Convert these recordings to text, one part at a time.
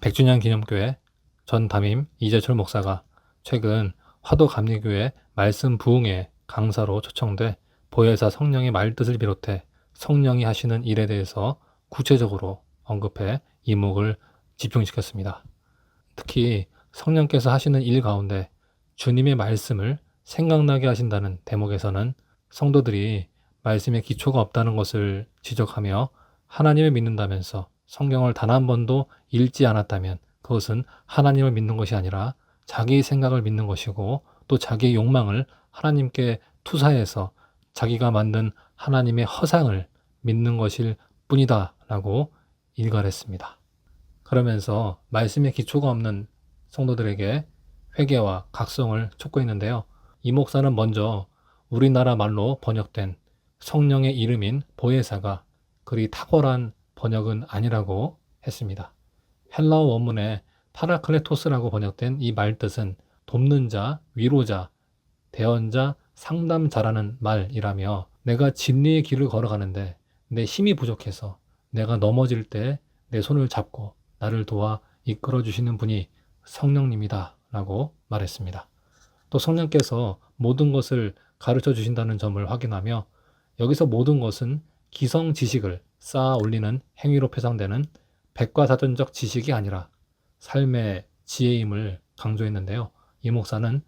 100주년 기념교회 전 담임 이재철 목사가 최근 화도감리교회 말씀 부흥회 강사로 초청돼 보혜사 성령의 말뜻을 비롯해 성령이 하시는 일에 대해서 구체적으로 언급해 이목을 집중시켰습니다. 특히 성령께서 하시는 일 가운데 주님의 말씀을 생각나게 하신다는 대목에서는 성도들이 말씀에 기초가 없다는 것을 지적하며 하나님을 믿는다면서 성경을 단 한 번도 읽지 않았다면 그것은 하나님을 믿는 것이 아니라 자기 생각을 믿는 것이고 또 자기의 욕망을 하나님께 투사해서 자기가 만든 하나님의 허상을 믿는 것일 뿐이다 라고 일갈했습니다. 그러면서 말씀에 기초가 없는 성도들에게 회개와 각성을 촉구했는데요. 이 목사는 먼저 우리나라 말로 번역된 성령의 이름인 보혜사가 그리 탁월한 번역은 아니라고 했습니다. 헬라어 원문에 파라클레토스라고 번역된 이 말뜻은 돕는 자, 위로자, 대언자, 상담자라는 말이라며 내가 진리의 길을 걸어가는데 내 힘이 부족해서 내가 넘어질 때 내 손을 잡고 나를 도와 이끌어 주시는 분이 성령님이다 라고 말했습니다. 또 성령께서 모든 것을 가르쳐 주신다는 점을 확인하며 여기서 모든 것은 기성 지식을 쌓아 올리는 행위로 표상되는 백과사전적 지식이 아니라 삶의 지혜임을 강조했는데요. 이 목사는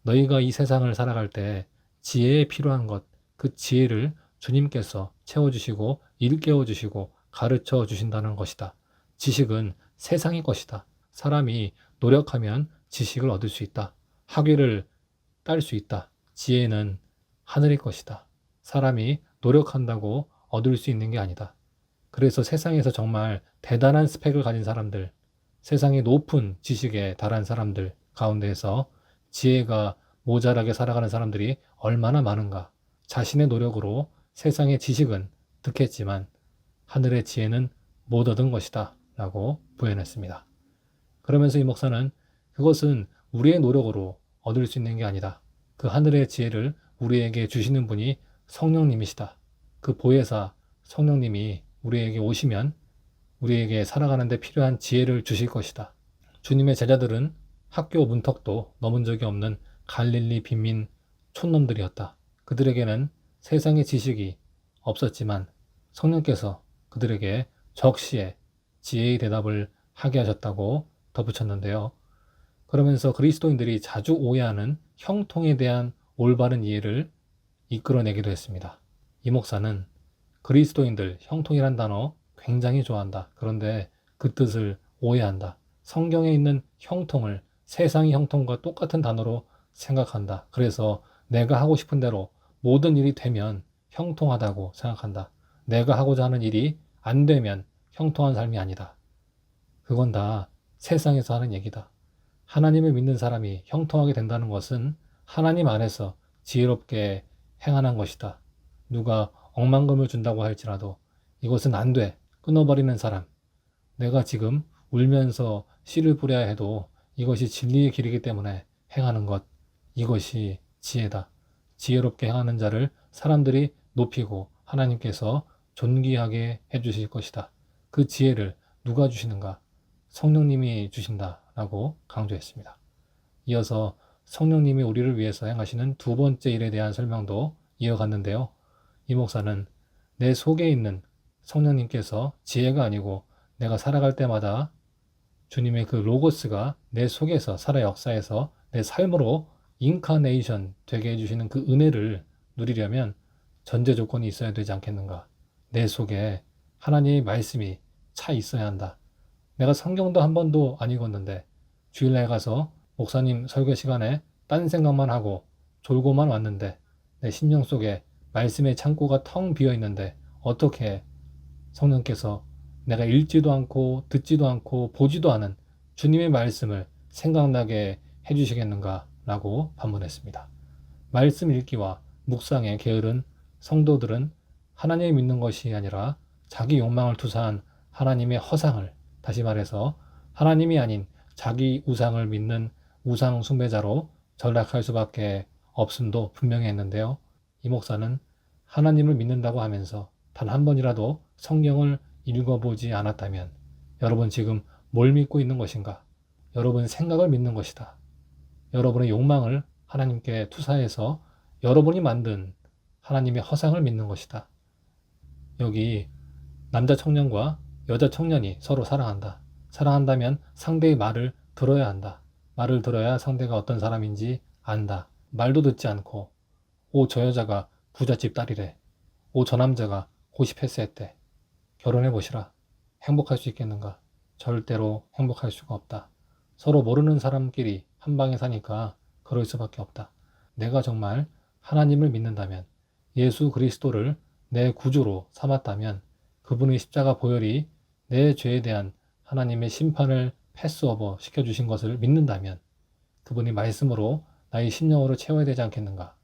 너희가 이 세상을 살아갈 때 지혜에 필요한 것, 그 지혜를 주님께서 채워주시고 일깨워주시고 가르쳐 주신다는 것이다. 지식은 세상의 것이다. 사람이 노력하면 지식을 얻을 수 있다. 학위를 딸 수 있다. 지혜는 하늘의 것이다. 사람이 노력한다고 얻을 수 있는 게 아니다. 그래서 세상에서 정말 대단한 스펙을 가진 사람들, 세상의 높은 지식에 달한 사람들 가운데에서 지혜가 모자라게 살아가는 사람들이 얼마나 많은가. 자신의 노력으로 세상의 지식은 득했지만 하늘의 지혜는 못 얻은 것이다 라고 부연했습니다. 그러면서 이 목사는 그것은 우리의 노력으로 얻을 수 있는 게 아니다. 그 하늘의 지혜를 우리에게 주시는 분이 성령님이시다. 그 보혜사 성령님이 우리에게 오시면 우리에게 살아가는 데 필요한 지혜를 주실 것이다. 주님의 제자들은 학교 문턱도 넘은 적이 없는 갈릴리 빈민 촌놈들이었다. 그들에게는 세상의 지식이 없었지만 성령께서 그들에게 적시에 지혜의 대답을 하게 하셨다고 덧붙였는데요. 그러면서 그리스도인들이 자주 오해하는 형통에 대한 올바른 이해를 이끌어내기도 했습니다. 이 목사는 그리스도인들 형통이란 단어 굉장히 좋아한다. 그런데 그 뜻을 오해한다. 성경에 있는 형통을 세상의 형통과 똑같은 단어로 생각한다. 그래서 내가 하고 싶은 대로 모든 일이 되면 형통하다고 생각한다. 내가 하고자 하는 일이 안 되면 형통한 삶이 아니다. 그건 다 세상에서 하는 얘기다. 하나님을 믿는 사람이 형통하게 된다는 것은 하나님 안에서 지혜롭게 행하는 것이다. 누가 억만금을 준다고 할지라도 이것은 안 돼. 끊어버리는 사람. 내가 지금 울면서 씨를 뿌려야 해도 이것이 진리의 길이기 때문에 행하는 것. 이것이 지혜다. 지혜롭게 행하는 자를 사람들이 높이고 하나님께서 존귀하게 해주실 것이다. 그 지혜를 누가 주시는가? 성령님이 주신다라고 강조했습니다. 이어서 성령님이 우리를 위해서 행하시는 두 번째 일에 대한 설명도 이어갔는데요. 이 목사는 내 속에 있는 성령님께서 지혜가 아니고 내가 살아갈 때마다 주님의 그 로고스가 내 속에서 살아 역사해서 내 삶으로 인카네이션 되게 해주시는 그 은혜를 누리려면 전제 조건이 있어야 되지 않겠는가. 내 속에 하나님의 말씀이 차 있어야 한다. 내가 성경도 한 번도 안 읽었는데 주일날 가서 목사님 설교 시간에 딴 생각만 하고 졸고만 왔는데 내 심령 속에 말씀의 창고가 텅 비어 있는데 어떻게 성령께서 내가 읽지도 않고 듣지도 않고 보지도 않은 주님의 말씀을 생각나게 해주시겠는가 라고 반문했습니다. 말씀 읽기와 묵상에 게으른 성도들은 하나님을 믿는 것이 아니라 자기 욕망을 투사한 하나님의 허상을, 다시 말해서 하나님이 아닌 자기 우상을 믿는 우상 숭배자로 전락할 수밖에 없음도 분명히 했는데요. 이 목사는 하나님을 믿는다고 하면서 단 한 번이라도 성경을 읽어보지 않았다면 여러분 지금 뭘 믿고 있는 것인가? 여러분 생각을 믿는 것이다. 여러분의 욕망을 하나님께 투사해서 여러분이 만든 하나님의 허상을 믿는 것이다. 여기 남자 청년과 여자 청년이 서로 사랑한다. 사랑한다면 상대의 말을 들어야 한다. 말을 들어야 상대가 어떤 사람인지 안다. 말도 듣지 않고 저 여자가 부잣집 딸이래. 저 남자가 고시 패스했대. 결혼해 보시라. 행복할 수 있겠는가? 절대로 행복할 수가 없다. 서로 모르는 사람끼리 한 방에 사니까 그럴 수밖에 없다. 내가 정말 하나님을 믿는다면, 예수 그리스도를 내 구주로 삼았다면, 그분의 십자가 보혈이 내 죄에 대한 하나님의 심판을 패스오버 시켜주신 것을 믿는다면, 그분이 말씀으로 나의 심령으로 채워야 되지 않겠는가?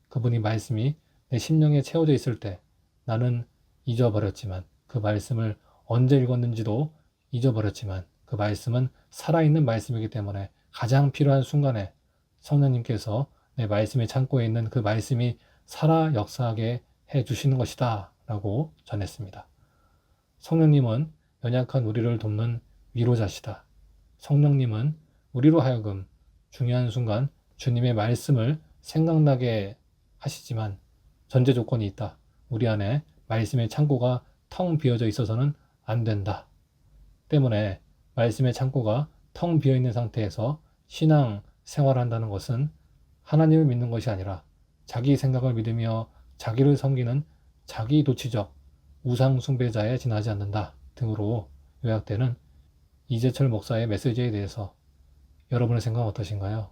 그분이 말씀이 내 심령에 채워져 있을 때 나는 잊어버렸지만, 그 말씀을 언제 읽었는지도 잊어버렸지만, 그 말씀은 살아있는 말씀이기 때문에 가장 필요한 순간에 성령님께서 내 말씀의 창고에 있는 그 말씀이 살아 역사하게 해 주시는 것이다 라고 전했습니다. 성령님은 연약한 우리를 돕는 위로자시다. 성령님은 우리로 하여금 중요한 순간 주님의 말씀을 생각나게 하시지만 전제 조건이 있다. 우리 안에 말씀의 창고가 텅 비어져 있어서는 안 된다. 때문에 말씀의 창고가 텅 비어 있는 상태에서 신앙 생활한다는 것은 하나님을 믿는 것이 아니라 자기 생각을 믿으며 자기를 섬기는 자기 도취적 우상 숭배자에 지나지 않는다 등으로 요약되는 이재철 목사의 메시지에 대해서 여러분의 생각은 어떠신가요?